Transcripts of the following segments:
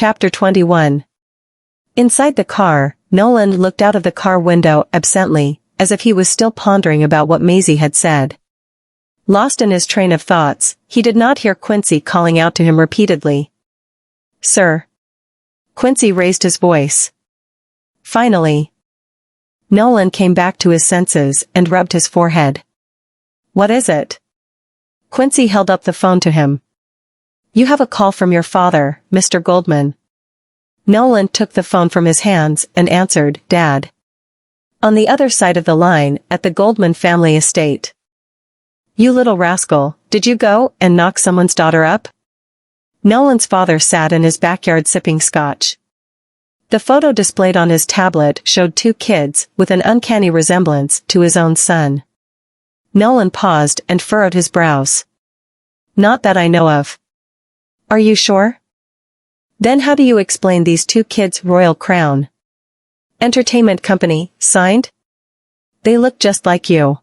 Chapter 21. Inside the car, Nolan looked out of the car window absently, as if he was still pondering about what Maisie had said. Lost in his train of thoughts, he did not hear Quincy calling out to him repeatedly. "Sir." Quincy raised his voice. Finally. Nolan came back to his senses and rubbed his forehead. "What is it?" Quincy held up the phone to him. "You have a call from your father, Mr. Goldman." Nolan took the phone from his hands and answered, "Dad." On the other side of the line, at the Goldman family estate. "You little rascal, did you go and knock someone's daughter up?" Nolan's father sat in his backyard sipping scotch. The photo displayed on his tablet showed two kids with an uncanny resemblance to his own son. Nolan paused and furrowed his brows. "Not that I know of." "Are you sure?" "Then how do you explain these two kids' royal crown? Entertainment company, signed? They look just like you."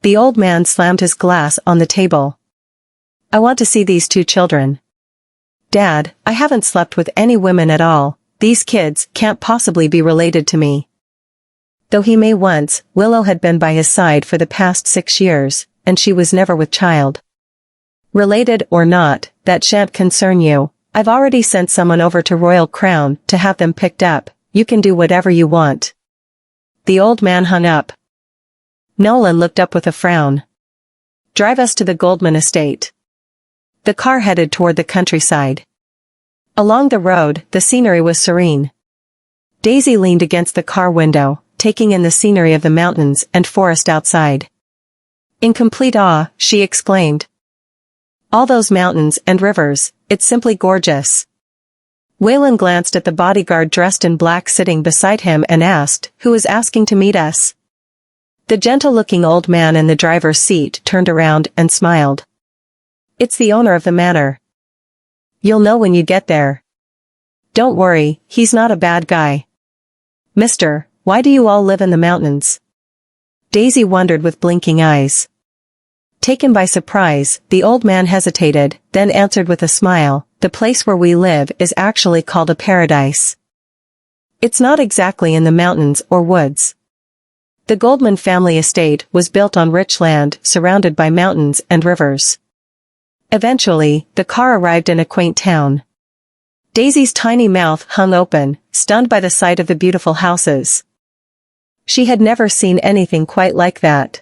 The old man slammed his glass on the table. "I want to see these two children." "Dad, I haven't slept with any women at all. These kids can't possibly be related to me." Though he may once, Willow had been by his side for the past 6 years, and she was never with child. "Related or not, that shan't concern you. I've already sent someone over to Royal Crown to have them picked up. You can do whatever you want." The old man hung up. Nolan looked up with a frown. "Drive us to the Goldman estate." The car headed toward the countryside. Along the road, the scenery was serene. Daisy leaned against the car window, taking in the scenery of the mountains and forest outside. In complete awe, she exclaimed, "All those mountains and rivers, it's simply gorgeous." Waylon glanced at the bodyguard dressed in black sitting beside him and asked, "Who is asking to meet us?" The gentle-looking old man in the driver's seat turned around and smiled. "It's the owner of the manor. You'll know when you get there. Don't worry, he's not a bad guy." "Mister, why do you all live in the mountains?" Daisy wondered with blinking eyes. Taken by surprise, the old man hesitated, then answered with a smile, "The place where we live is actually called a paradise. It's not exactly in the mountains or woods. The Goldman family estate was built on rich land surrounded by mountains and rivers." Eventually, the car arrived in a quaint town. Daisy's tiny mouth hung open, stunned by the sight of the beautiful houses. She had never seen anything quite like that.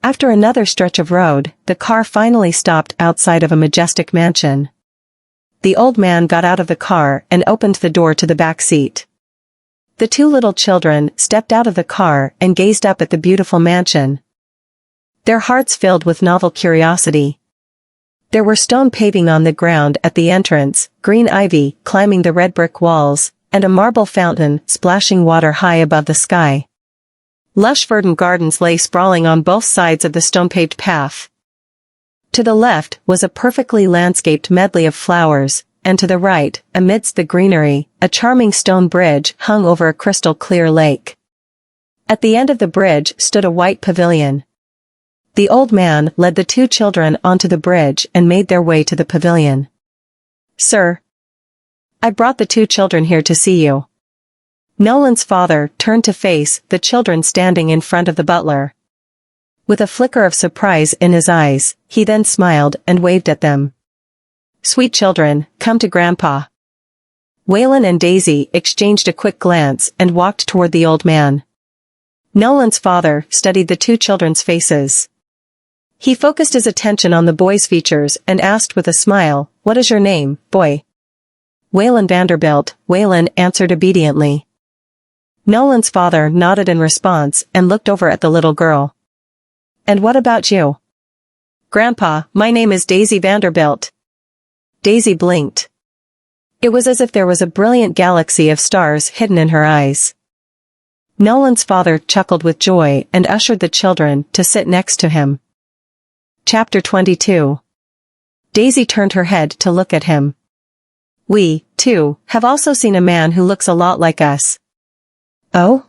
After another stretch of road, the car finally stopped outside of a majestic mansion. The old man got out of the car and opened the door to the back seat. The two little children stepped out of the car and gazed up at the beautiful mansion. Their hearts filled with novel curiosity. There were stone paving on the ground at the entrance, green ivy climbing the red brick walls, and a marble fountain splashing water high above the sky. Lush verdant gardens lay sprawling on both sides of the stone-paved path. To the left was a perfectly landscaped medley of flowers, and to the right, amidst the greenery, a charming stone bridge hung over a crystal-clear lake. At the end of the bridge stood a white pavilion. The old man led the two children onto the bridge and made their way to the pavilion. "Sir, I brought the two children here to see you." Nolan's father turned to face the children standing in front of the butler. With a flicker of surprise in his eyes, he then smiled and waved at them. "Sweet children, come to Grandpa." Waylon and Daisy exchanged a quick glance and walked toward the old man. Nolan's father studied the two children's faces. He focused his attention on the boy's features and asked with a smile, "What is your name, boy?" "Waylon Vanderbilt," Waylon answered obediently. Nolan's father nodded in response and looked over at the little girl. "And what about you?" "Grandpa, my name is Daisy Vanderbilt." Daisy blinked. It was as if there was a brilliant galaxy of stars hidden in her eyes. Nolan's father chuckled with joy and ushered the children to sit next to him. Chapter 22. Daisy turned her head to look at him. "We, too, have also seen a man who looks a lot like us." "Oh?"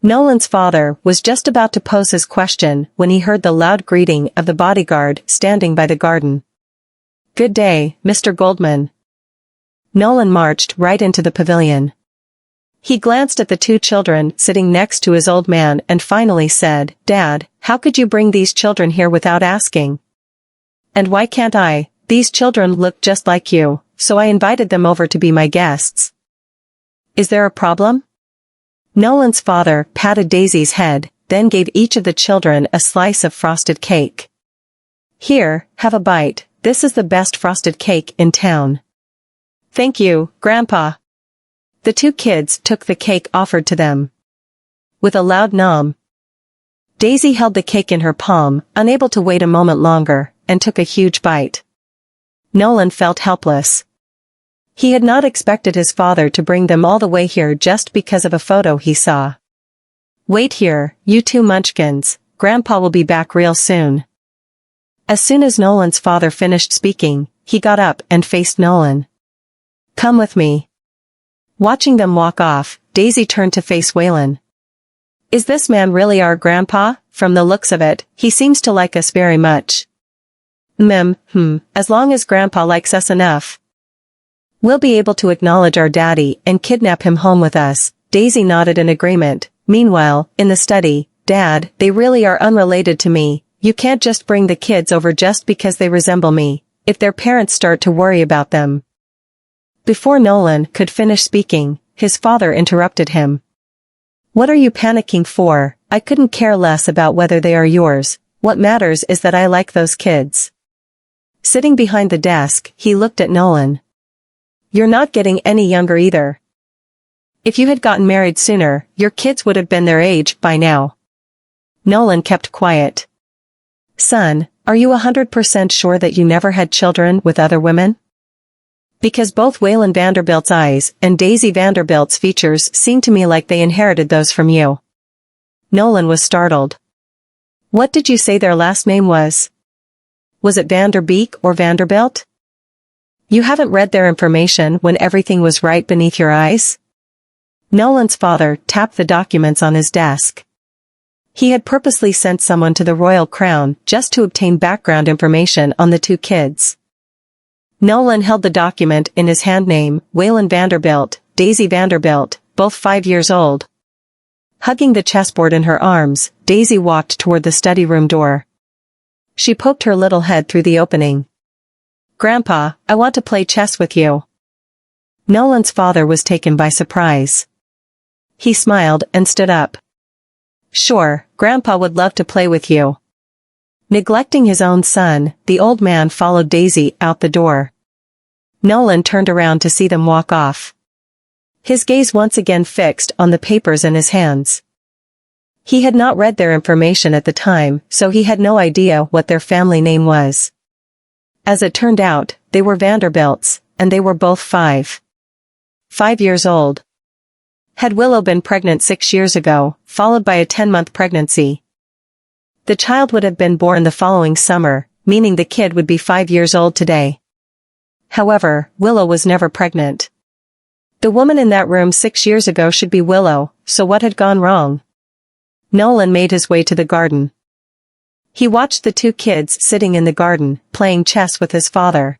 Nolan's father was just about to pose his question when he heard the loud greeting of the bodyguard standing by the garden. "Good day, Mr. Goldman." Nolan marched right into the pavilion. He glanced at the two children sitting next to his old man and finally said, "Dad, how could you bring these children here without asking? And why can't I? These children look just like you, so I invited them over to be my guests. Is there a problem?" Nolan's father patted Daisy's head, then gave each of the children a slice of frosted cake. "Here, have a bite, this is the best frosted cake in town." "Thank you, Grandpa." The two kids took the cake offered to them. With a loud nom, Daisy held the cake in her palm, unable to wait a moment longer, and took a huge bite. Nolan felt helpless. He had not expected his father to bring them all the way here just because of a photo he saw. "Wait here, you two munchkins, Grandpa will be back real soon." As soon as Nolan's father finished speaking, he got up and faced Nolan. "Come with me." Watching them walk off, Daisy turned to face Waylon. "Is this man really our grandpa? From the looks of it, he seems to like us very much." As long as Grandpa likes us enough, we'll be able to acknowledge our daddy and kidnap him home with us." Daisy nodded in agreement. Meanwhile, in the study, "Dad, they really are unrelated to me. You can't just bring the kids over just because they resemble me, if their parents start to worry about them." Before Nolan could finish speaking, his father interrupted him. "What are you panicking for? I couldn't care less about whether they are yours. What matters is that I like those kids." Sitting behind the desk, he looked at Nolan. "You're not getting any younger either. If you had gotten married sooner, your kids would have been their age by now." Nolan kept quiet. "Son, are you 100% sure that you never had children with other women? Because both Waylon Vanderbilt's eyes and Daisy Vanderbilt's features seem to me like they inherited those from you." Nolan was startled. "What did you say their last name was? Was it Vanderbeek or Vanderbilt? You haven't read their information when everything was right beneath your eyes?" Nolan's father tapped the documents on his desk. He had purposely sent someone to the Royal Crown just to obtain background information on the two kids. Nolan held the document in his hand. Name, Waylon Vanderbilt, Daisy Vanderbilt, both 5 years old. Hugging the chessboard in her arms, Daisy walked toward the study room door. She poked her little head through the opening. "Grandpa, I want to play chess with you." Nolan's father was taken by surprise. He smiled and stood up. "Sure, Grandpa would love to play with you." Neglecting his own son, the old man followed Daisy out the door. Nolan turned around to see them walk off. His gaze once again fixed on the papers in his hands. He had not read their information at the time, so he had no idea what their family name was. As it turned out, they were Vanderbilts, and they were both 5 years old. Had Willow been pregnant 6 years ago, followed by a 10-month pregnancy, the child would have been born the following summer, meaning the kid would be 5 years old today. However, Willow was never pregnant. The woman in that room 6 years ago should be Willow, so what had gone wrong? Nolan made his way to the garden. He watched the two kids sitting in the garden, playing chess with his father.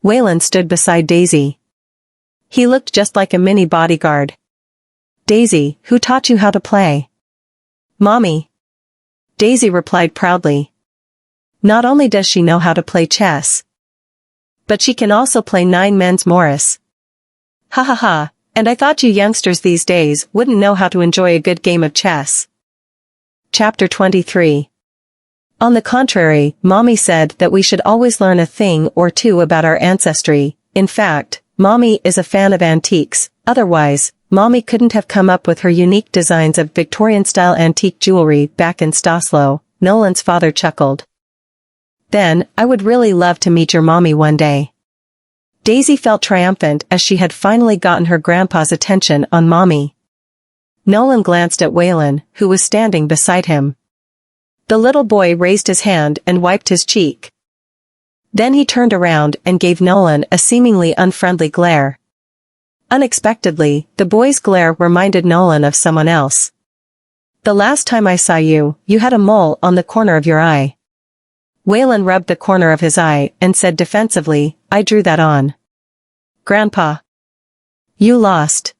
Waylon stood beside Daisy. He looked just like a mini bodyguard. "Daisy, who taught you how to play?" "Mommy." Daisy replied proudly. Not only does she know how to play chess, but she can also play 9 men's Morris. Ha ha ha, and I thought you youngsters these days wouldn't know how to enjoy a good game of chess. Chapter 23. On the contrary, Mommy said that we should always learn a thing or two about our ancestry. In fact, Mommy is a fan of antiques, otherwise, Mommy couldn't have come up with her unique designs of Victorian-style antique jewelry back in Staslow. Nolan's father chuckled. "Then, I would really love to meet your mommy one day." Daisy felt triumphant as she had finally gotten her grandpa's attention on Mommy. Nolan glanced at Waylon, who was standing beside him. The little boy raised his hand and wiped his cheek. Then he turned around and gave Nolan a seemingly unfriendly glare. Unexpectedly, the boy's glare reminded Nolan of someone else. "The last time I saw you, you had a mole on the corner of your eye." Waylon rubbed the corner of his eye and said defensively, "I drew that on." Grandpa. You lost.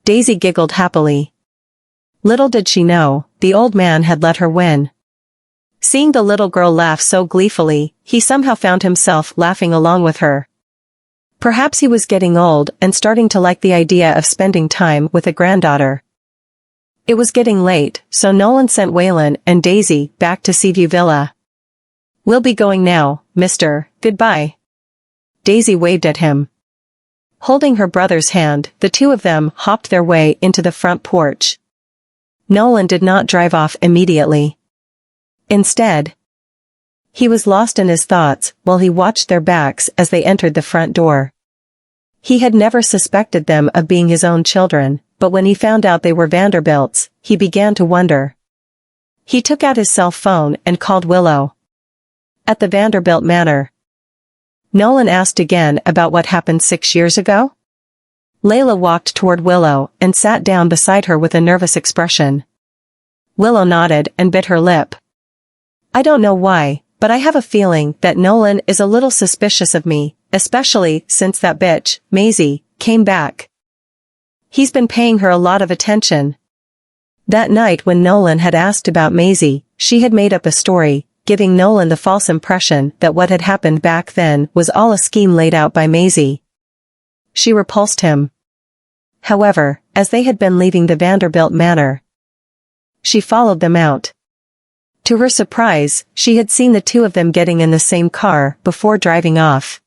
Daisy giggled happily. Little did she know, the old man had let her win. Seeing the little girl laugh so gleefully, he somehow found himself laughing along with her. Perhaps he was getting old and starting to like the idea of spending time with a granddaughter. It was getting late, so Nolan sent Waylon and Daisy back to Seaview Villa. We'll be going now, mister, goodbye. Daisy waved at him. Holding her brother's hand, the two of them hopped their way into the front porch. Nolan did not drive off immediately. Instead, he was lost in his thoughts while he watched their backs as they entered the front door. He had never suspected them of being his own children, but when he found out they were Vanderbilts, he began to wonder. He took out his cell phone and called Willow. At the Vanderbilt manor. Nolan asked again about what happened 6 years ago. Layla walked toward Willow and sat down beside her with a nervous expression. Willow nodded and bit her lip. I don't know why, but I have a feeling that Nolan is a little suspicious of me, especially since that bitch, Maisie, came back. He's been paying her a lot of attention. That night when Nolan had asked about Maisie, she had made up a story, giving Nolan the false impression that what had happened back then was all a scheme laid out by Maisie. She repulsed him. However, as they had been leaving the Vanderbilt manor, she followed them out. To her surprise, she had seen the two of them getting in the same car before driving off.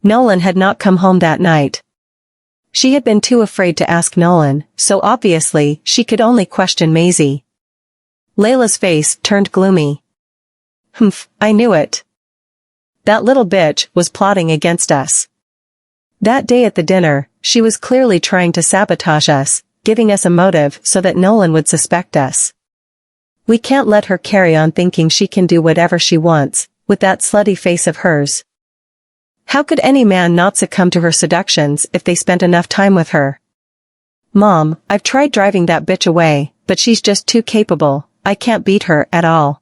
Nolan had not come home that night. She had been too afraid to ask Nolan, so obviously she could only question Maisie. Layla's face turned gloomy. Humph, I knew it. That little bitch was plotting against us. That day at the dinner, she was clearly trying to sabotage us, giving us a motive so that Nolan would suspect us. We can't let her carry on thinking she can do whatever she wants, with that slutty face of hers. How could any man not succumb to her seductions if they spent enough time with her? Mom, I've tried driving that bitch away, but she's just too capable, I can't beat her at all.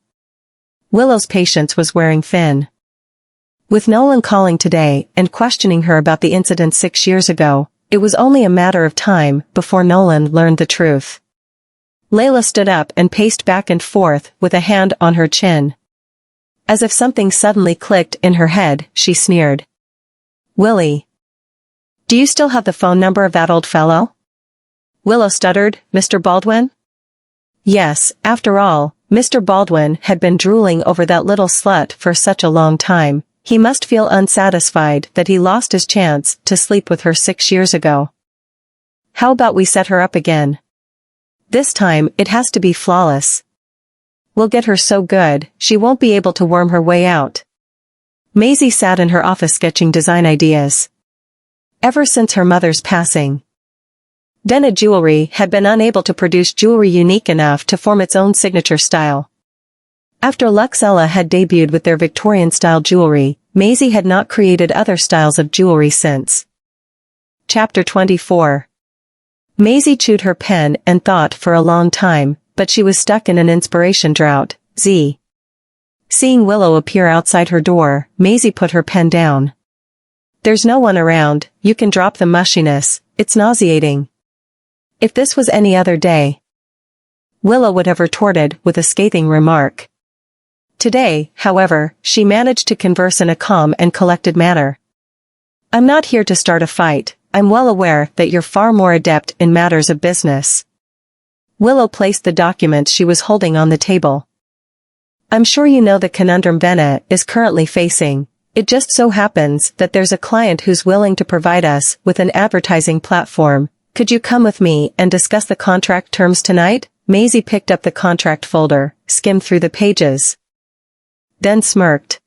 Willow's patience was wearing thin. With Nolan calling today and questioning her about the incident 6 years ago, it was only a matter of time before Nolan learned the truth. Layla stood up and paced back and forth with a hand on her chin. As if something suddenly clicked in her head, she sneered. Willie. Do you still have the phone number of that old fellow? Willow stuttered, Mr. Baldwin? Yes, after all, Mr. Baldwin had been drooling over that little slut for such a long time. He must feel unsatisfied that he lost his chance to sleep with her 6 years ago. How about we set her up again? This time it has to be flawless. We'll get her so good, she won't be able to worm her way out. Maisie sat in her office sketching design ideas. Ever since her mother's passing, Denna Jewelry had been unable to produce jewelry unique enough to form its own signature style. After Luxella had debuted with their Victorian-style jewelry, Maisie had not created other styles of jewelry since. Chapter 24. Maisie chewed her pen and thought for a long time, but she was stuck in an inspiration drought. Seeing Willow appear outside her door, Maisie put her pen down. There's no one around, you can drop the mushiness, it's nauseating. If this was any other day, Willow would have retorted with a scathing remark. Today, however, she managed to converse in a calm and collected manner. I'm not here to start a fight, I'm well aware that you're far more adept in matters of business. Willow placed the documents she was holding on the table. I'm sure you know the conundrum Venna is currently facing. It just so happens that there's a client who's willing to provide us with an advertising platform. Could you come with me and discuss the contract terms tonight? Maisie picked up the contract folder, skimmed through the pages, then smirked.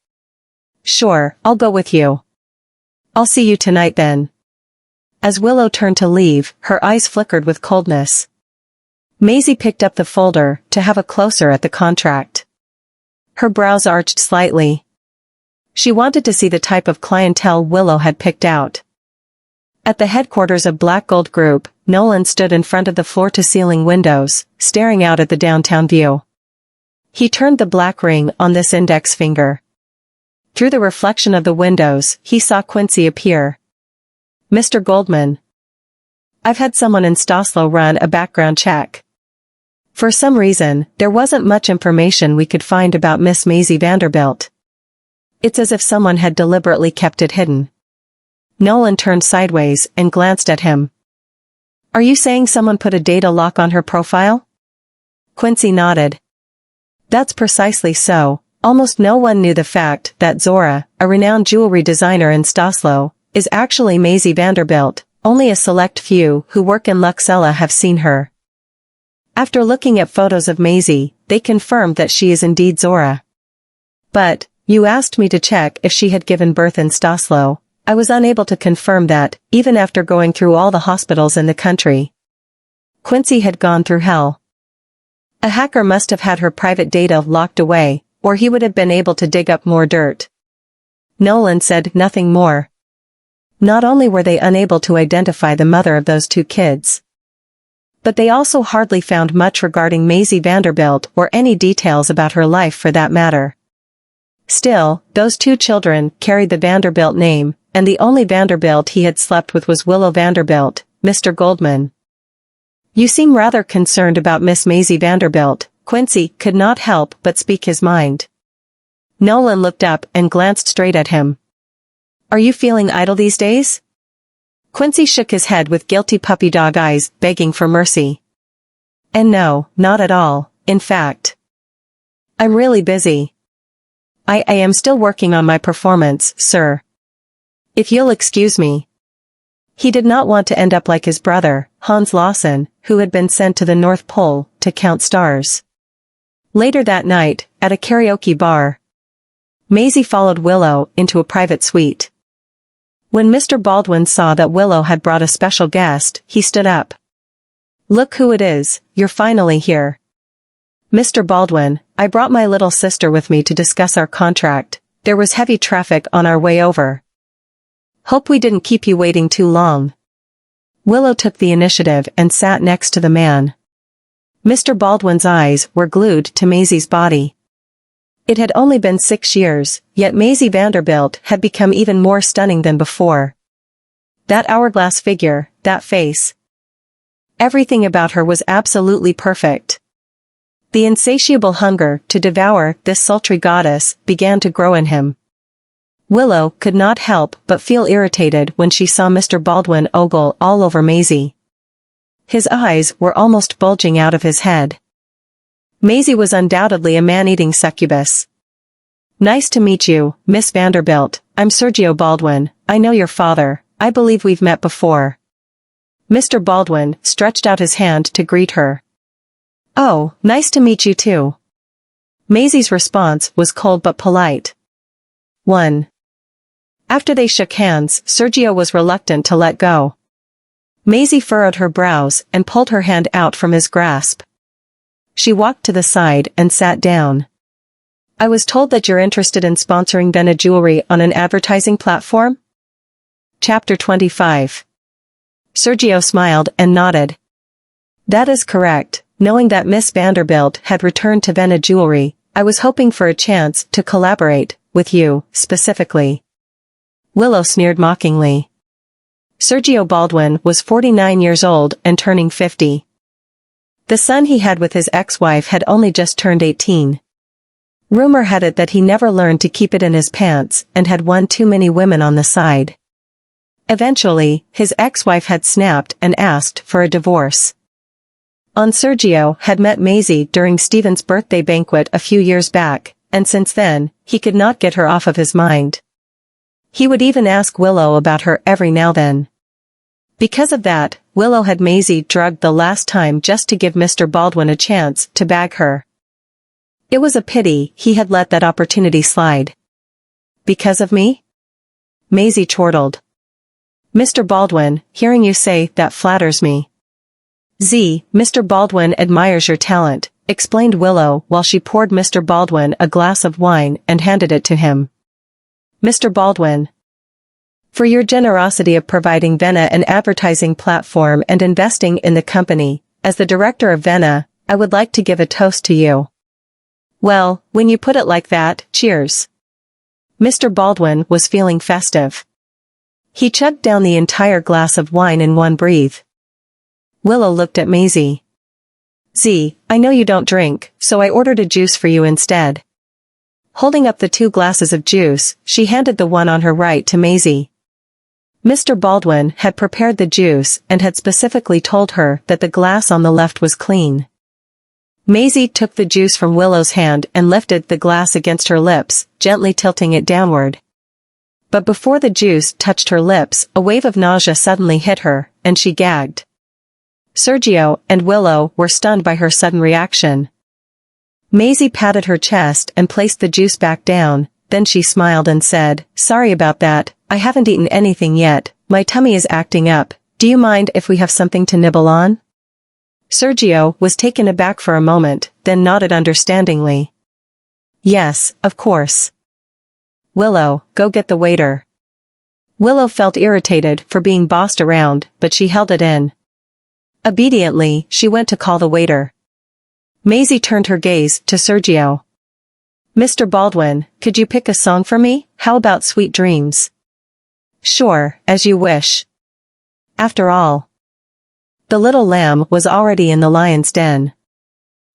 Sure, I'll go with you. I'll see you tonight then. As Willow turned to leave, her eyes flickered with coldness. Maisie picked up the folder to have a closer at the contract. Her brows arched slightly. She wanted to see the type of clientele Willow had picked out. At the headquarters of Black Gold Group, Nolan stood in front of the floor-to-ceiling windows, staring out at the downtown view. He turned the black ring on this index finger. Through the reflection of the windows, he saw Quincy appear. Mr. Goldman. I've had someone in Staslo run a background check. For some reason, there wasn't much information we could find about Miss Maisie Vanderbilt. It's as if someone had deliberately kept it hidden. Nolan turned sideways and glanced at him. Are you saying someone put a data lock on her profile? Quincy nodded. That's precisely so. Almost no one knew the fact that Zora, a renowned jewelry designer in Staslo, is actually Maisie Vanderbilt. Only a select few who work in Luxella have seen her. After looking at photos of Maisie, they confirmed that she is indeed Zora. But, you asked me to check if she had given birth in Staslo. I was unable to confirm that, even after going through all the hospitals in the country. Quincy had gone through hell. A hacker must have had her private data locked away, or he would have been able to dig up more dirt. Nolan said nothing more. Not only were they unable to identify the mother of those two kids, but they also hardly found much regarding Maisie Vanderbilt or any details about her life for that matter. Still, those two children carried the Vanderbilt name, and the only Vanderbilt he had slept with was Willow Vanderbilt, Mr. Goldman. You seem rather concerned about Miss Maisie Vanderbilt. Quincy could not help but speak his mind. Nolan looked up and glanced straight at him. Are you feeling idle these days? Quincy shook his head with guilty puppy dog eyes, begging for mercy. And no, not at all, in fact. I'm really busy. I am still working on my performance, sir. If you'll excuse me. He did not want to end up like his brother, Hans Lawson, who had been sent to the North Pole to count stars. Later that night, at a karaoke bar, Maisie followed Willow into a private suite. When Mr. Baldwin saw that Willow had brought a special guest, he stood up. Look who it is, you're finally here. Mr. Baldwin, I brought my little sister with me to discuss our contract. There was heavy traffic on our way over. Hope we didn't keep you waiting too long. Willow took the initiative and sat next to the man. Mr. Baldwin's eyes were glued to Maisie's body. It had only been 6 years, yet Maisie Vanderbilt had become even more stunning than before. That hourglass figure, that face. Everything about her was absolutely perfect. The insatiable hunger to devour this sultry goddess began to grow in him. Willow could not help but feel irritated when she saw Mr. Baldwin ogle all over Maisie. His eyes were almost bulging out of his head. Maisie was undoubtedly a man-eating succubus. Nice to meet you, Miss Vanderbilt. I'm Sergio Baldwin. I know your father. I believe we've met before. Mr. Baldwin stretched out his hand to greet her. Oh, nice to meet you too. Maisie's response was cold but polite. 1. After they shook hands, Sergio was reluctant to let go. Maisie furrowed her brows and pulled her hand out from his grasp. She walked to the side and sat down. I was told that you're interested in sponsoring Venna Jewelry on an advertising platform? Chapter 25. Sergio smiled and nodded. That is correct. Knowing that Miss Vanderbilt had returned to Venna Jewelry, I was hoping for a chance to collaborate with you, specifically. Willow sneered mockingly. Sergio Baldwin was 49 years old and turning 50. The son he had with his ex-wife had only just turned 18. Rumor had it that he never learned to keep it in his pants and had one too many women on the side. Eventually, his ex-wife had snapped and asked for a divorce. Sergio had met Maisie during Stephen's birthday banquet a few years back, and since then, he could not get her off of his mind. He would even ask Willow about her every now and then. Because of that, Willow had Maisie drugged the last time just to give Mr. Baldwin a chance to bag her. It was a pity he had let that opportunity slide. Because of me? Maisie chortled. Mr. Baldwin, hearing you say that flatters me. Mr. Baldwin admires your talent, explained Willow while she poured Mr. Baldwin a glass of wine and handed it to him. Mr. Baldwin. For your generosity of providing Venna an advertising platform and investing in the company, as the director of Venna, I would like to give a toast to you. Well, when you put it like that, cheers. Mr. Baldwin was feeling festive. He chugged down the entire glass of wine in one breath. Willow looked at Maisie. "Z, I know you don't drink, so I ordered a juice for you instead." Holding up the 2 glasses of juice, she handed the one on her right to Maisie. Mr. Baldwin had prepared the juice and had specifically told her that the glass on the left was clean. Maisie took the juice from Willow's hand and lifted the glass against her lips, gently tilting it downward. But before the juice touched her lips, a wave of nausea suddenly hit her, and she gagged. Sergio and Willow were stunned by her sudden reaction. Maisie patted her chest and placed the juice back down, then she smiled and said, "Sorry about that, I haven't eaten anything yet, my tummy is acting up, do you mind if we have something to nibble on?" Sergio was taken aback for a moment, then nodded understandingly. "Yes, of course." "Willow, go get the waiter." Willow felt irritated for being bossed around, but she held it in. Obediently, she went to call the waiter. Maisie turned her gaze to Sergio. "Mr. Baldwin, could you pick a song for me? How about Sweet Dreams?" "Sure, as you wish." After all, the little lamb was already in the lion's den.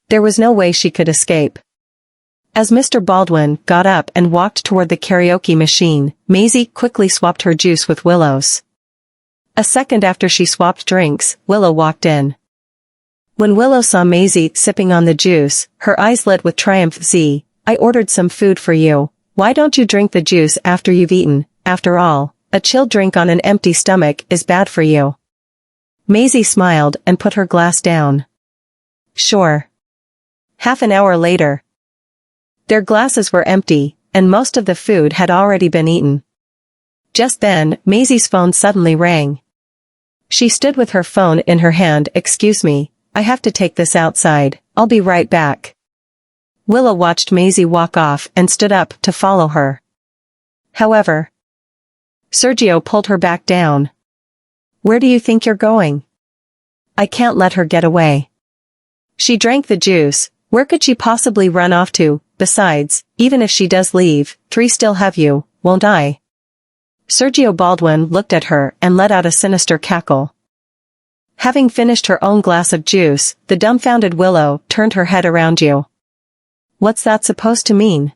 There was no way she could escape. As Mr. Baldwin got up and walked toward the karaoke machine, Maisie quickly swapped her juice with Willow's. A second after she swapped drinks, Willow walked in. When Willow saw Maisie sipping on the juice, her eyes lit with triumph. "Z, I ordered some food for you, why don't you drink the juice after you've eaten? After all, a chilled drink on an empty stomach is bad for you." Maisie smiled and put her glass down. "Sure." Half an hour later, their glasses were empty, and most of the food had already been eaten. Just then, Maisie's phone suddenly rang. She stood with her phone in her hand. "Excuse me, I have to take this outside, I'll be right back." Willow watched Maisie walk off and stood up to follow her. However, Sergio pulled her back down. "Where do you think you're going? I can't let her get away." She drank the juice. Where could she possibly run off to? Besides, even if she does leave, 3 still have you, won't I? Sergio Baldwin looked at her and let out a sinister cackle. Having finished her own glass of juice, the dumbfounded Willow turned her head around you. "What's that supposed to mean?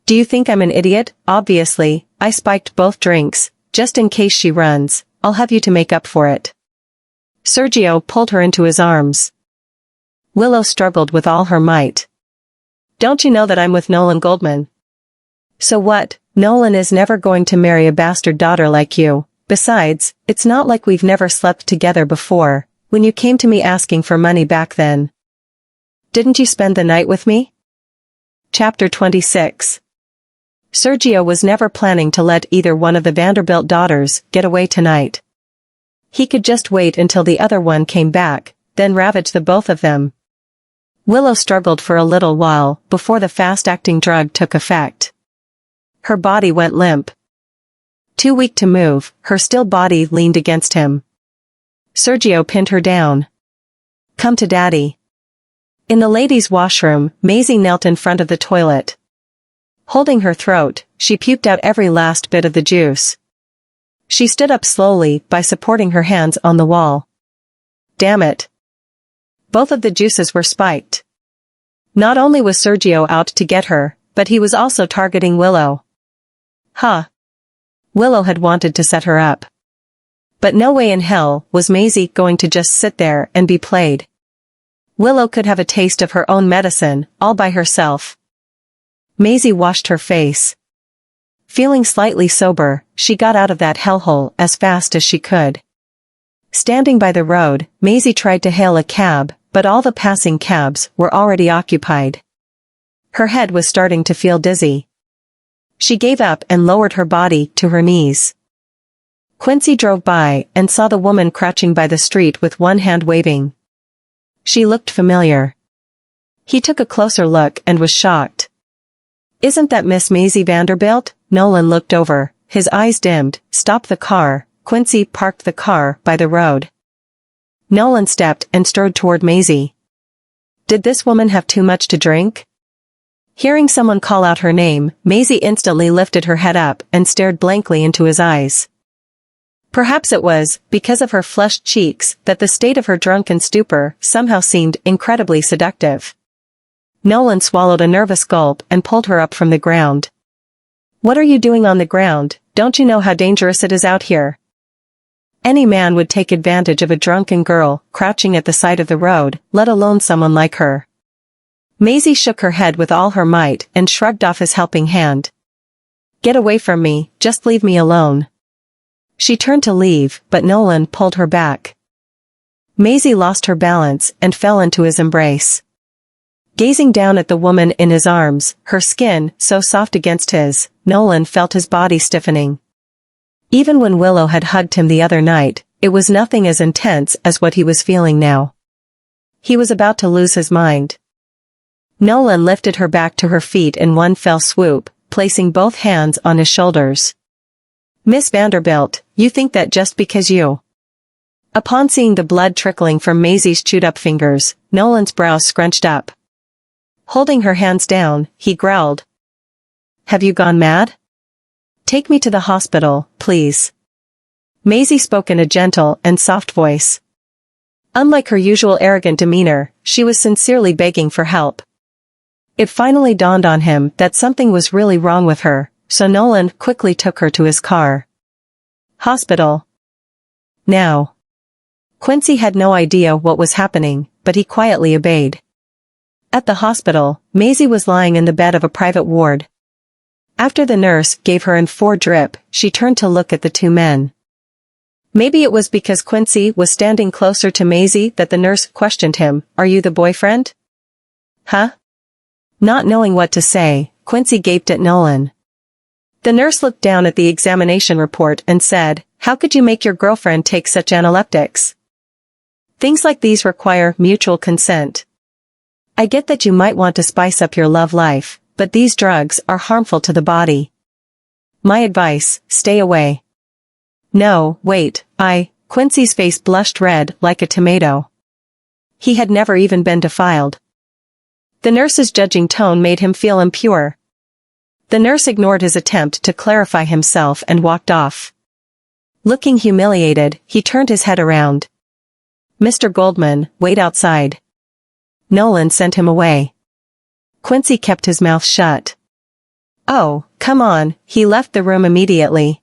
Do you think I'm an idiot? Obviously, I spiked both drinks, just in case she runs, I'll have you to make up for it." Sergio pulled her into his arms. Willow struggled with all her might. "Don't you know that I'm with Nolan Goldman?" "So what? Nolan is never going to marry a bastard daughter like you. Besides, it's not like we've never slept together before, when you came to me asking for money back then. Didn't you spend the night with me?" Chapter 26. Sergio was never planning to let either one of the Vanderbilt daughters get away tonight. He could just wait until the other one came back, then ravage the both of them. Willow struggled for a little while before the fast-acting drug took effect. Her body went limp. Too weak to move, her still body leaned against him. Sergio pinned her down. "Come to Daddy." In the ladies' washroom, Maisie knelt in front of the toilet. Holding her throat, she puked out every last bit of the juice. She stood up slowly by supporting her hands on the wall. Damn it. Both of the juices were spiked. Not only was Sergio out to get her, but he was also targeting Willow. Huh. Willow had wanted to set her up. But no way in hell was Maisie going to just sit there and be played. Willow could have a taste of her own medicine, all by herself. Maisie washed her face. Feeling slightly sober, she got out of that hellhole as fast as she could. Standing by the road, Maisie tried to hail a cab, but all the passing cabs were already occupied. Her head was starting to feel dizzy. She gave up and lowered her body to her knees. Quincy drove by and saw the woman crouching by the street with one hand waving. She looked familiar. He took a closer look and was shocked. "Isn't that Miss Maisie Vanderbilt?" Nolan looked over, his eyes dimmed. "Stop the car." Quincy parked the car by the road. Nolan stepped and strode toward Maisie. Did this woman have too much to drink? Hearing someone call out her name, Maisie instantly lifted her head up and stared blankly into his eyes. Perhaps it was, because of her flushed cheeks, that the state of her drunken stupor somehow seemed incredibly seductive. Nolan swallowed a nervous gulp and pulled her up from the ground. "What are you doing on the ground? Don't you know how dangerous it is out here?" Any man would take advantage of a drunken girl crouching at the side of the road, let alone someone like her. Maisie shook her head with all her might and shrugged off his helping hand. "Get away from me, just leave me alone." She turned to leave, but Nolan pulled her back. Maisie lost her balance and fell into his embrace. Gazing down at the woman in his arms, her skin so soft against his, Nolan felt his body stiffening. Even when Willow had hugged him the other night, it was nothing as intense as what he was feeling now. He was about to lose his mind. Nolan lifted her back to her feet in one fell swoop, placing both hands on his shoulders. "Miss Vanderbilt, you think that just because you—" Upon seeing the blood trickling from Maisie's chewed-up fingers, Nolan's brows scrunched up. Holding her hands down, he growled. "Have you gone mad? Take me to the hospital, please." Maisie spoke in a gentle and soft voice. Unlike her usual arrogant demeanor, she was sincerely begging for help. It finally dawned on him that something was really wrong with her, so Nolan quickly took her to his car. Hospital. Now. Quincy had no idea what was happening, but he quietly obeyed. At the hospital, Maisie was lying in the bed of a private ward. After the nurse gave her N4 drip, she turned to look at the two men. Maybe it was because Quincy was standing closer to Maisie that the nurse questioned him, "Are you the boyfriend?" "Huh?" Not knowing what to say, Quincy gaped at Nolan. The nurse looked down at the examination report and said, "How could you make your girlfriend take such analeptics? Things like these require mutual consent. I get that you might want to spice up your love life, but these drugs are harmful to the body. My advice, stay away." "No, wait, Quincy's face blushed red like a tomato. He had never even been defiled. The nurse's judging tone made him feel impure. The nurse ignored his attempt to clarify himself and walked off. Looking humiliated, he turned his head around. "Mr. Goldman, wait outside." Nolan sent him away. Quincy kept his mouth shut. "Oh, come on," he left the room immediately.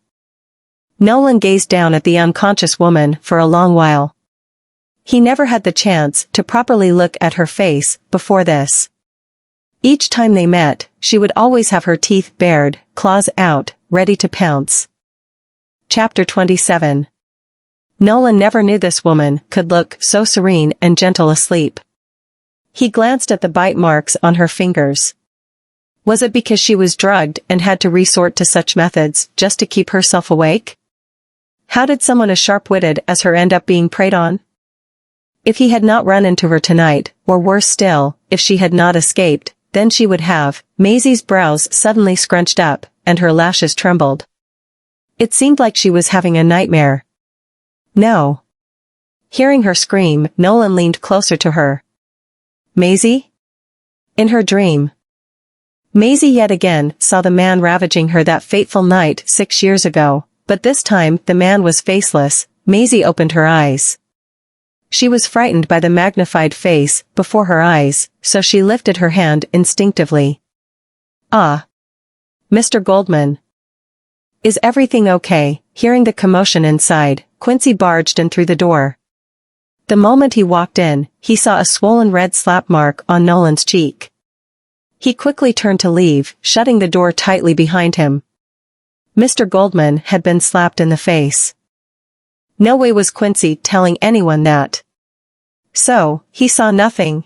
Nolan gazed down at the unconscious woman for a long while. He never had the chance to properly look at her face before this. Each time they met, she would always have her teeth bared, claws out, ready to pounce. Chapter 27. Nolan never knew this woman could look so serene and gentle asleep. He glanced at the bite marks on her fingers. Was it because she was drugged and had to resort to such methods just to keep herself awake? How did someone as sharp-witted as her end up being preyed on? If he had not run into her tonight, or worse still, if she had not escaped, then she would have. Maisie's brows suddenly scrunched up, and her lashes trembled. It seemed like she was having a nightmare. No. Hearing her scream, Nolan leaned closer to her. Maisie? In her dream. Maisie yet again saw the man ravaging her that fateful night 6 years ago, but this time the man was faceless. Maisie opened her eyes. She was frightened by the magnified face before her eyes, so she lifted her hand instinctively. "Ah. Mr. Goldman. Is everything okay?" Hearing the commotion inside, Quincy barged in through the door. The moment he walked in, he saw a swollen red slap mark on Nolan's cheek. He quickly turned to leave, shutting the door tightly behind him. Mr. Goldman had been slapped in the face. No way was Quincy telling anyone that. So, he saw nothing.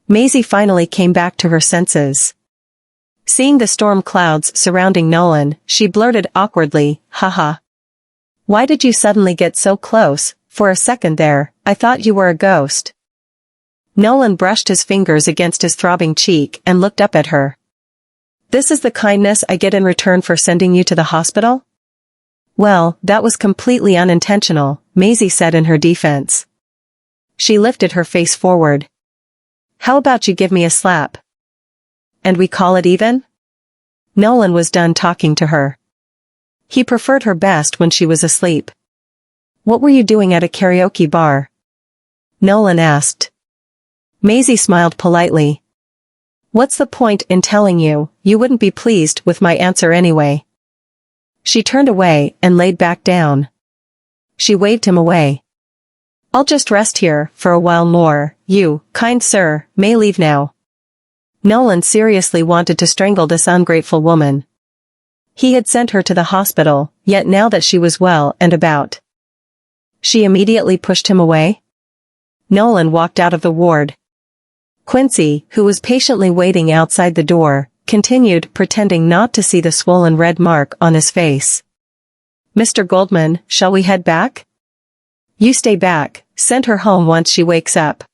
Maisie finally came back to her senses. Seeing the storm clouds surrounding Nolan, she blurted awkwardly, "Haha. Why did you suddenly get so close? For a second there, I thought you were a ghost." Nolan brushed his fingers against his throbbing cheek and looked up at her. "This is the kindness I get in return for sending you to the hospital?" "Well, that was completely unintentional," Maisie said in her defense. She lifted her face forward. "How about you give me a slap? And we call it even?" Nolan was done talking to her. He preferred her best when she was asleep. What were you doing at a karaoke bar? Nolan asked. Maisie smiled politely. What's the point in telling you? You wouldn't be pleased with my answer anyway. She turned away and laid back down. She waved him away. I'll just rest here for a while more. You, kind sir, may leave now. Nolan seriously wanted to strangle this ungrateful woman. He had sent her to the hospital, yet now that she was well and about, she immediately pushed him away. Nolan walked out of the ward. Quincy, who was patiently waiting outside the door, continued pretending not to see the swollen red mark on his face. Mr. Goldman, shall we head back? You stay back, send her home once she wakes up.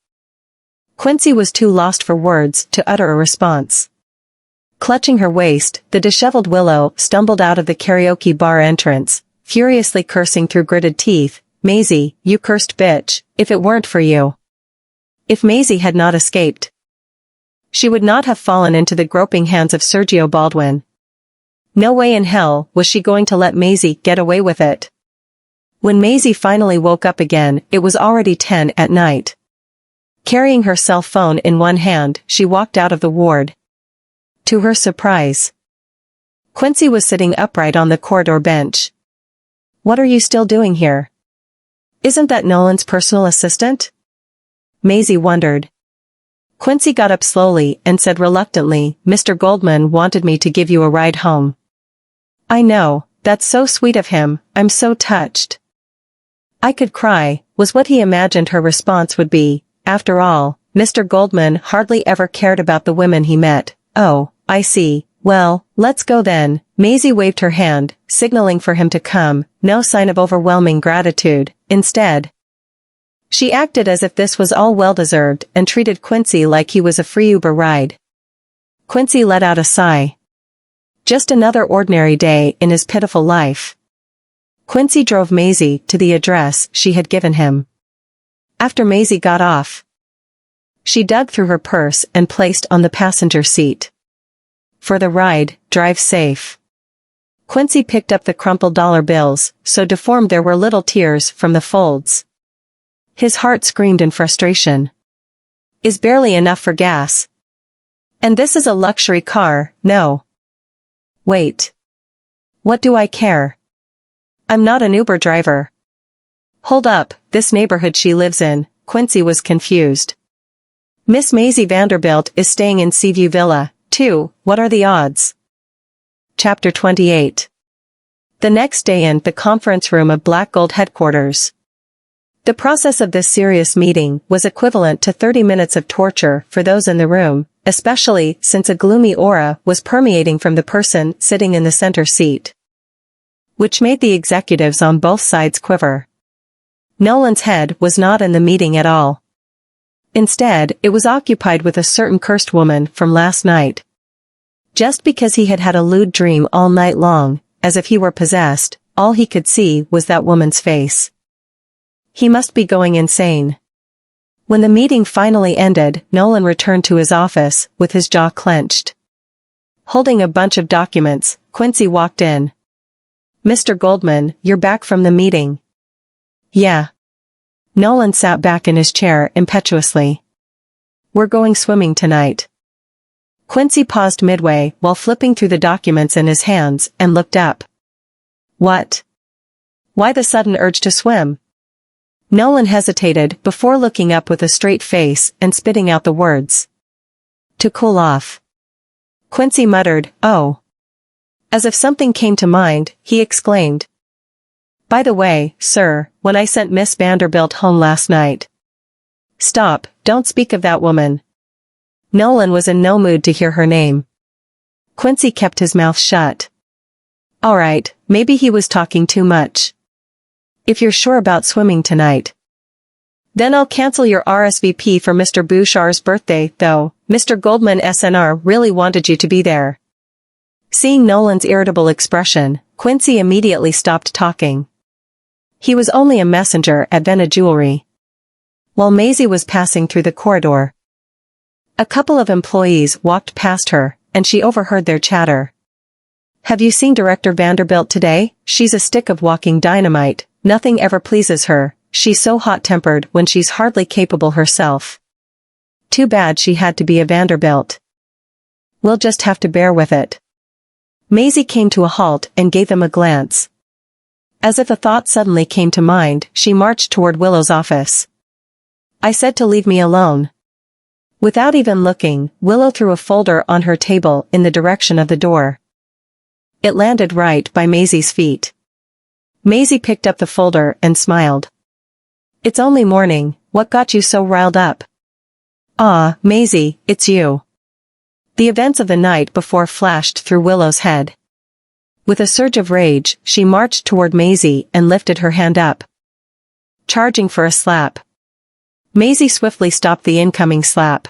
Quincy was too lost for words to utter a response. Clutching her waist, the disheveled Willow stumbled out of the karaoke bar entrance, furiously cursing through gritted teeth, Maisie, you cursed bitch, if it weren't for you. If Maisie had not escaped, she would not have fallen into the groping hands of Sergio Baldwin. No way in hell was she going to let Maisie get away with it. When Maisie finally woke up again, it was already 10 at night. Carrying her cell phone in one hand, she walked out of the ward. To her surprise, Quincy was sitting upright on the corridor bench. What are you still doing here? Isn't that Nolan's personal assistant? Maisie wondered. Quincy got up slowly and said reluctantly, Mr. Goldman wanted me to give you a ride home. I know, that's so sweet of him, I'm so touched. I could cry, was what he imagined her response would be. After all, Mr. Goldman hardly ever cared about the women he met. Oh, I see. Well, let's go then. Maisie waved her hand, signaling for him to come, no sign of overwhelming gratitude. Instead, she acted as if this was all well-deserved and treated Quincy like he was a free Uber ride. Quincy let out a sigh. Just another ordinary day in his pitiful life. Quincy drove Maisie to the address she had given him. After Maisie got off, she dug through her purse and placed on the passenger seat. For the ride, drive safe. Quincy picked up the crumpled dollar bills, so deformed there were little tears from the folds. His heart screamed in frustration. Is barely enough for gas. And this is a luxury car, no. Wait. What do I care? I'm not an Uber driver. Hold up, this neighborhood she lives in, Quincy was confused. Miss Maisie Vanderbilt is staying in Seaview Villa, too, what are the odds? Chapter 28. The next day in the conference room of Black Gold headquarters. The process of this serious meeting was equivalent to 30 minutes of torture for those in the room, especially since a gloomy aura was permeating from the person sitting in the center seat, which made the executives on both sides quiver. Nolan's head was not in the meeting at all. Instead, it was occupied with a certain cursed woman from last night. Just because he had had a lewd dream all night long, as if he were possessed, all he could see was that woman's face. He must be going insane. When the meeting finally ended, Nolan returned to his office, with his jaw clenched. Holding a bunch of documents, Quincy walked in. Mr. Goldman, you're back from the meeting. Yeah. Nolan sat back in his chair impetuously. We're going swimming tonight. Quincy paused midway while flipping through the documents in his hands and looked up. What? Why the sudden urge to swim? Nolan hesitated before looking up with a straight face and spitting out the words. To cool off. Quincy muttered, oh. As if something came to mind, he exclaimed. By the way, sir, when I sent Miss Vanderbilt home last night. Stop, don't speak of that woman. Nolan was in no mood to hear her name. Quincy kept his mouth shut. All right, maybe he was talking too much. If you're sure about swimming tonight, then I'll cancel your RSVP for Mr. Bouchard's birthday, though. Mr. Goldman SNR really wanted you to be there. Seeing Nolan's irritable expression, Quincy immediately stopped talking. He was only a messenger at Vena Jewelry. While Maisie was passing through the corridor, a couple of employees walked past her, and she overheard their chatter. Have you seen Director Vanderbilt today? She's a stick of walking dynamite, Nothing ever pleases her, she's so hot-tempered when she's hardly capable herself. Too bad she had to be a Vanderbilt. We'll just have to bear with it. Maisie came to a halt and gave them a glance. As if a thought suddenly came to mind, she marched toward Willow's office. I said to leave me alone. Without even looking, Willow threw a folder on her table in the direction of the door. It landed right by Maisie's feet. Maisie picked up the folder and smiled. It's only morning, what got you so riled up? Ah, Maisie, it's you. The events of the night before flashed through Willow's head. With a surge of rage, she marched toward Maisie and lifted her hand up, charging for a slap. Maisie swiftly stopped the incoming slap.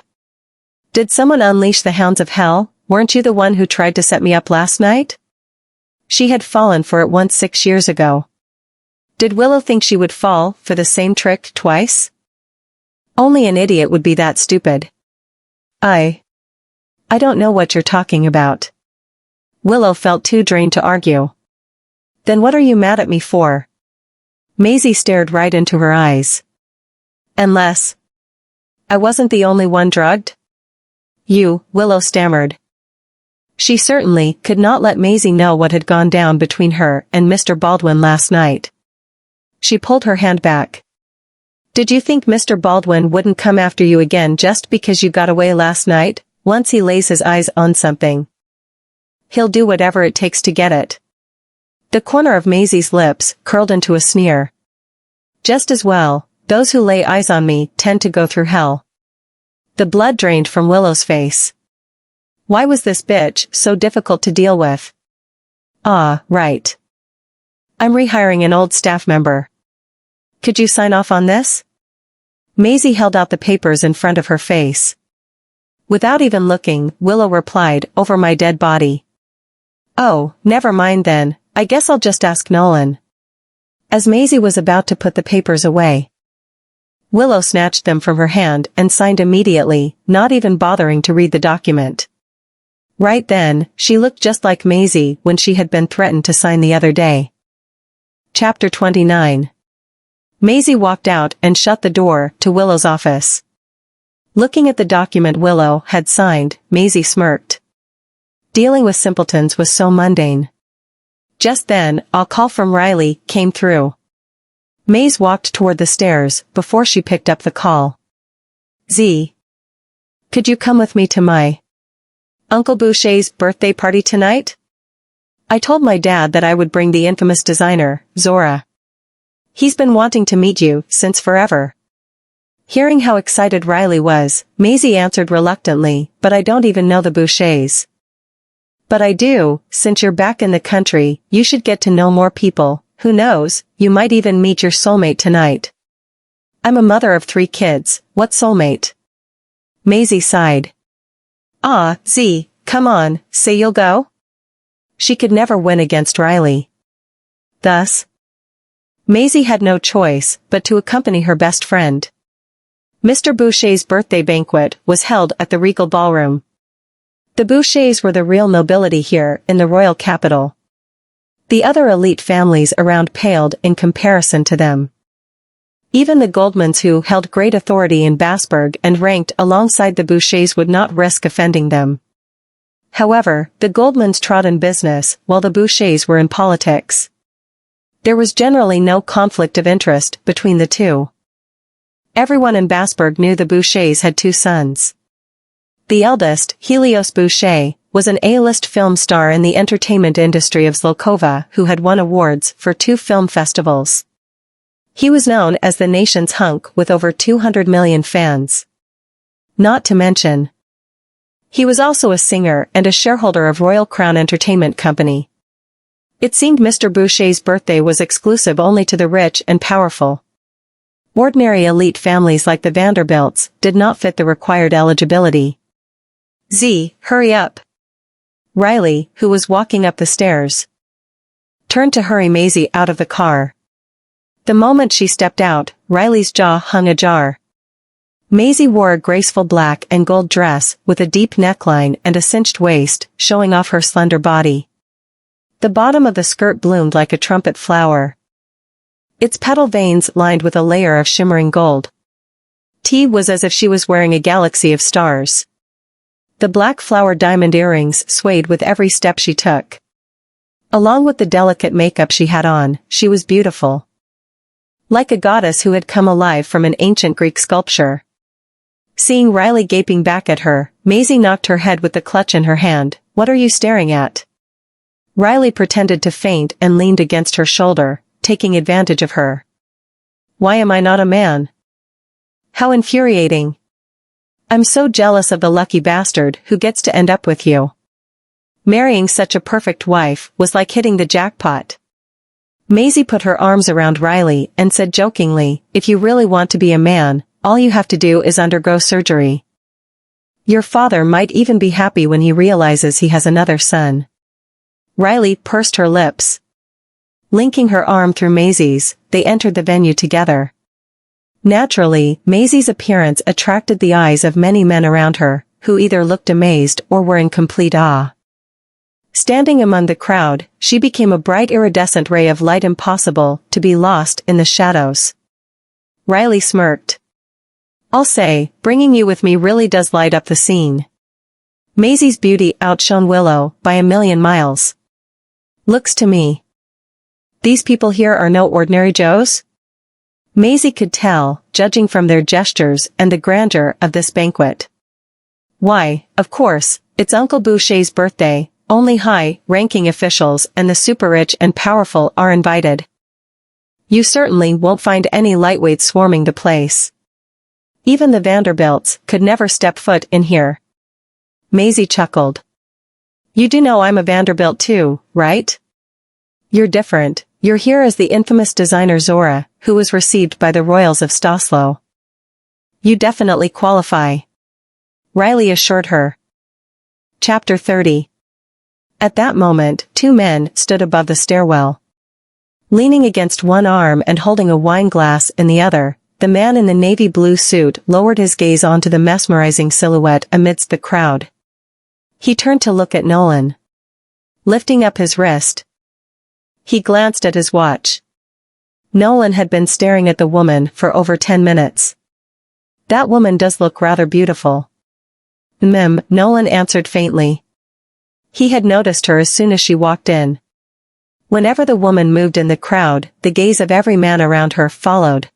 Did someone unleash the hounds of hell? Weren't you the one who tried to set me up last night? She had fallen for it once 6 years ago. Did Willow think she would fall for the same trick twice? Only an idiot would be that stupid. I don't know what you're talking about. Willow felt too drained to argue. Then what are you mad at me for? Maisie stared right into her eyes. Unless I wasn't the only one drugged? Willow stammered. She certainly could not let Maisie know what had gone down between her and Mr. Baldwin last night. She pulled her hand back. Did you think Mr. Baldwin wouldn't come after you again just because you got away last night? Once he lays his eyes on something, he'll do whatever it takes to get it. The corner of Maisie's lips curled into a sneer. Just as well, those who lay eyes on me tend to go through hell. The blood drained from Willow's face. Why was this bitch so difficult to deal with? Ah, right. I'm rehiring an old staff member. Could you sign off on this? Maisie held out the papers in front of her face. Without even looking, Willow replied, over my dead body. Oh, never mind then, I guess I'll just ask Nolan. As Maisie was about to put the papers away, Willow snatched them from her hand and signed immediately, not even bothering to read the document. Right then, she looked just like Maisie when she had been threatened to sign the other day. Chapter 29. Maisie walked out and shut the door to Willow's office. Looking at the document Willow had signed, Maisie smirked. Dealing with simpletons was so mundane. Just then, a call from Riley came through. Maze walked toward the stairs before she picked up the call. Z. Could you come with me to my Uncle Boucher's birthday party tonight? I told my dad that I would bring the infamous designer, Zora. He's been wanting to meet you since forever. Hearing how excited Riley was, Maisie answered reluctantly, but I don't even know the Bouchers. But I do, since you're back in the country, you should get to know more people, who knows, you might even meet your soulmate tonight. I'm a mother of 3 kids, what soulmate? Maisie sighed. Ah, Z, come on, say you'll go? She could never win against Riley. Thus, Maisie had no choice but to accompany her best friend. Mr. Boucher's birthday banquet was held at the Regal Ballroom. The Bouchers were the real nobility here in the royal capital. The other elite families around paled in comparison to them. Even the Goldmans, who held great authority in Basburg and ranked alongside the Bouchers, would not risk offending them. However, the Goldmans trod in business while the Bouchers were in politics. There was generally no conflict of interest between the two. Everyone in Basburg knew the Bouchers had 2 sons. The eldest, Helios Boucher, was an A-list film star in the entertainment industry of Zlokova who had won awards for 2 film festivals. He was known as the nation's hunk with over 200 million fans. Not to mention, he was also a singer and a shareholder of Royal Crown Entertainment Company. It seemed Mr. Boucher's birthday was exclusive only to the rich and powerful. Ordinary elite families like the Vanderbilts did not fit the required eligibility. Z, hurry up. Riley, who was walking up the stairs, turned to hurry Maisie out of the car. The moment she stepped out, Riley's jaw hung ajar. Maisie wore a graceful black and gold dress with a deep neckline and a cinched waist, showing off her slender body. The bottom of the skirt bloomed like a trumpet flower. its petal veins lined with a layer of shimmering gold. T was as if she was wearing a galaxy of stars. The black flower diamond earrings swayed with every step she took. Along with the delicate makeup she had on, she was beautiful. Like a goddess who had come alive from an ancient Greek sculpture. Seeing Riley gaping back at her, Maisie knocked her head with the clutch in her hand. "What are you staring at?" Riley pretended to faint and leaned against her shoulder, taking advantage of her. "Why am I not a man? How infuriating. I'm so jealous of the lucky bastard who gets to end up with you. Marrying such a perfect wife was like hitting the jackpot." Maisie put her arms around Riley and said jokingly, "If you really want to be a man, all you have to do is undergo surgery. Your father might even be happy when he realizes he has another son." Riley pursed her lips. Linking her arm through Maisie's, they entered the venue together. Naturally, Maisie's appearance attracted the eyes of many men around her, who either looked amazed or were in complete awe. Standing among the crowd, she became a bright iridescent ray of light impossible to be lost in the shadows. Riley smirked. "I'll say, bringing you with me really does light up the scene." Maisie's beauty outshone Willow by a million miles. "Looks to me. These people here are no ordinary Joes?" Maisie could tell, judging from their gestures and the grandeur of this banquet. "Why, of course, it's Uncle Boucher's birthday. Only high-ranking officials and the super-rich and powerful are invited. You certainly won't find any lightweights swarming the place. Even the Vanderbilts could never step foot in here." Maisie chuckled. "You do know I'm a Vanderbilt too, right? You're different. You're here as the infamous designer Zora, who was received by the royals of Staslo. You definitely qualify," Riley assured her. Chapter 30. At that moment, two men stood above the stairwell. Leaning against one arm and holding a wine glass in the other, the man in the navy blue suit lowered his gaze onto the mesmerizing silhouette amidst the crowd. He turned to look at Nolan. Lifting up his wrist, he glanced at his watch. Nolan had been staring at the woman for over 10 minutes. "That woman does look rather beautiful." Nolan answered faintly. He had noticed her as soon as she walked in. Whenever the woman moved in the crowd, the gaze of every man around her followed.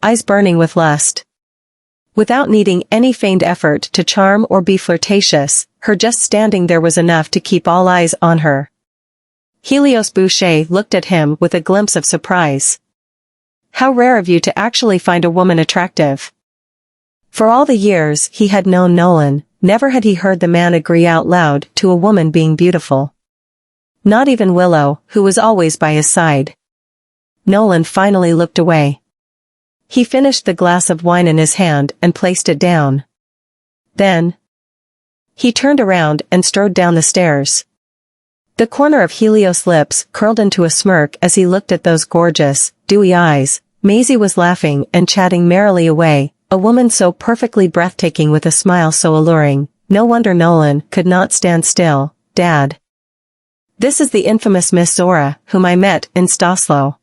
Eyes burning with lust. Without needing any feigned effort to charm or be flirtatious, her just standing there was enough to keep all eyes on her. Helios Boucher looked at him with a glimpse of surprise. "How rare of you to actually find a woman attractive." For all the years he had known Nolan, never had he heard the man agree out loud to a woman being beautiful. Not even Willow, who was always by his side. Nolan finally looked away. He finished the glass of wine in his hand and placed it down. Then, he turned around and strode down the stairs. The corner of Helios' lips curled into a smirk as he looked at those gorgeous, dewy eyes. Maisie was laughing and chatting merrily away, a woman so perfectly breathtaking with a smile so alluring. No wonder Nolan could not stand still. "Dad. This is the infamous Miss Zora, whom I met in Staslo."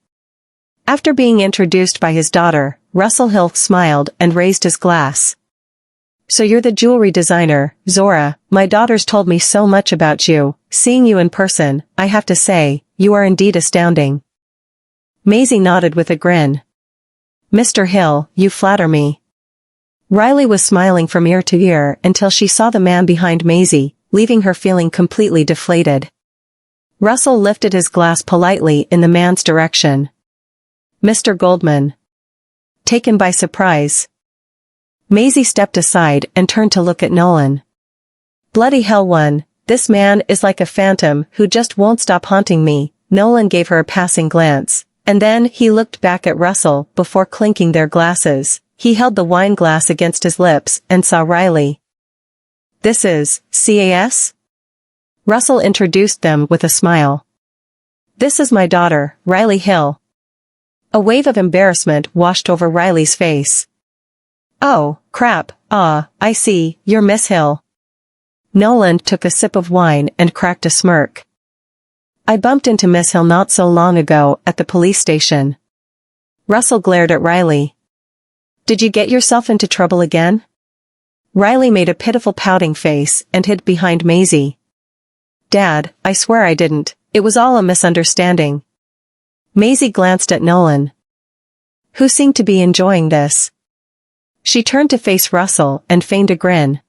After being introduced by his daughter, Russell Hill smiled and raised his glass. "So you're the jewelry designer, Zora. My daughters told me so much about you. Seeing you in person, I have to say, you are indeed astounding." Maisie nodded with a grin. "Mr. Hill, you flatter me." Riley was smiling from ear to ear until she saw the man behind Maisie, leaving her feeling completely deflated. Russell lifted his glass politely in the man's direction. "Mr. Goldman." Taken by surprise, Maisie stepped aside and turned to look at Nolan. "Bloody hell, this man is like a phantom who just won't stop haunting me." Nolan gave her a passing glance, and then he looked back at Russell before clinking their glasses. He held the wine glass against his lips and saw Riley. "This is CAS?" Russell introduced them with a smile. "This is my daughter, Riley Hill." A wave of embarrassment washed over Riley's face. "Oh, crap, I see, you're Miss Hill." Nolan took a sip of wine and cracked a smirk. "I bumped into Miss Hill not so long ago at the police station." Russell glared at Riley. Did you get yourself into trouble again? Riley made a pitiful pouting face and hid behind Maisie. Dad, I swear I didn't, it was all a misunderstanding. Maisie glanced at Nolan, who seemed to be enjoying this. She turned to face Russell and feigned a grin.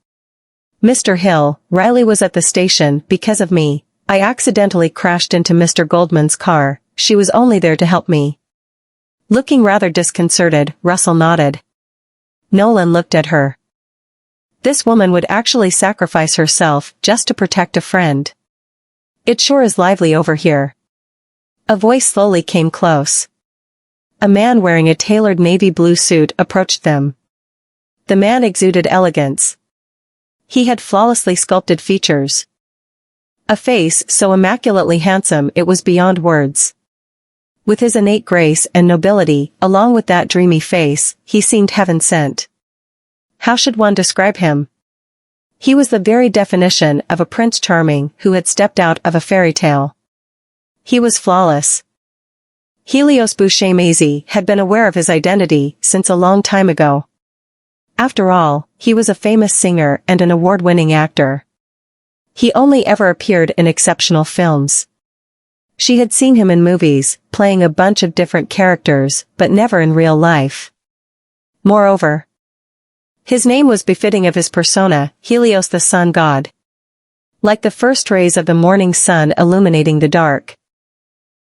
Mr. Hill, Riley was at the station because of me. I accidentally crashed into Mr. Goldman's car. She was only there to help me. Looking rather disconcerted, Russell nodded. Nolan looked at her. This woman would actually sacrifice herself just to protect a friend. It sure is lively over here. A voice slowly came close. A man wearing a tailored navy blue suit approached them. The man exuded elegance. He had flawlessly sculpted features. A face so immaculately handsome it was beyond words. With his innate grace and nobility, along with that dreamy face, he seemed heaven-sent. How should one describe him? He was the very definition of a Prince Charming who had stepped out of a fairy tale. He was flawless. Helios Boucher Maisie had been aware of his identity since a long time ago. After all, he was a famous singer and an award-winning actor. He only ever appeared in exceptional films. She had seen him in movies, playing a bunch of different characters, but never in real life. Moreover, his name was befitting of his persona, Helios the sun god. Like the first rays of the morning sun illuminating the dark,